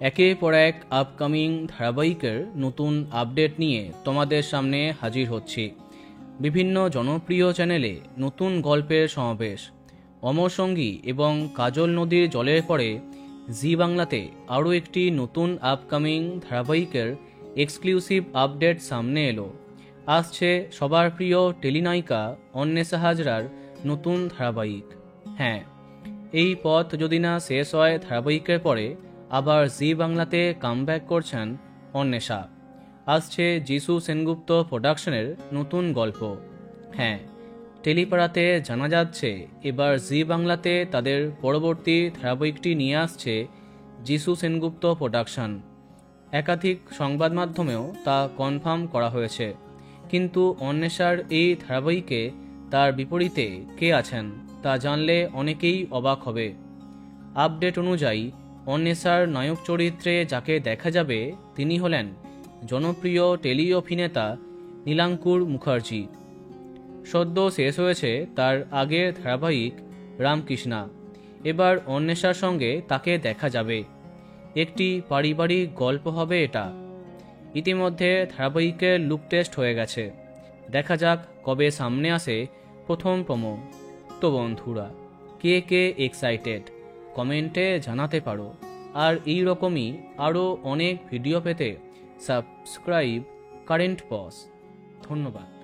একের পর এক আপকামিং ধারাবাহিকের নতুন আপডেট নিয়ে তোমাদের সামনে হাজির হচ্ছি। বিভিন্ন জনপ্রিয় চ্যানেলে নতুন গল্পের সমাবেশ। অমর সঙ্গী এবং কাজল নদীর জলের পরে জি বাংলাতে আরও একটি নতুন আপকামিং ধারাবাহিকের এক্সক্লুসিভ আপডেট সামনে এলো। আসছে সবার প্রিয় টেলিনায়িকা অন্বেষা হাজরার নতুন ধারাবাহিক। হ্যাঁ, এই পথ যদি না শেষ হয় ধারাবাহিকের পরে, আবার জি বাংলাতে কামব্যাক করছেন অন্বেষা। আসছে যিশু সেনগুপ্ত প্রোডাকশনের নতুন গল্প। হ্যাঁ, টেলিপাড়াতে জানা যাচ্ছে এবার জি বাংলাতে তাদের পরবর্তী ধারাবাহিকটি নিয়ে আসছে যিশু সেনগুপ্ত প্রোডাকশন। একাধিক সংবাদ মাধ্যমেও তা কনফার্ম করা হয়েছে। কিন্তু অন্বেষার এই ধারাবাহিকে তার বিপরীতে কে আছেন তা জানলে অনেকেই অবাক হবে। আপডেট অনুযায়ী অন্বেষার নায়ক চরিত্রে যাকে দেখা যাবে তিনি হলেন জনপ্রিয় টেলি অভিনেতা নীলাঙ্কুর মুখার্জি। সদ্য শেষ হয়েছে তার আগের ধারাবাহিক রামকৃষ্ণা। এবার অন্বেষার সঙ্গে তাকে দেখা যাবে। একটি পারিবারিক গল্প হবে এটা। ইতিমধ্যে ধারাবাহিকের লুক টেস্ট হয়ে গেছে। দেখা যাক কবে সামনে আসে প্রথম প্রোমো। তো বন্ধুরা, কে কে এক্সাইটেড কমেন্টে জানাতে পারো। আর এই রকমই আরও অনেক ভিডিও পেতে সাবস্ক্রাইব কারেন্ট পজ। ধন্যবাদ।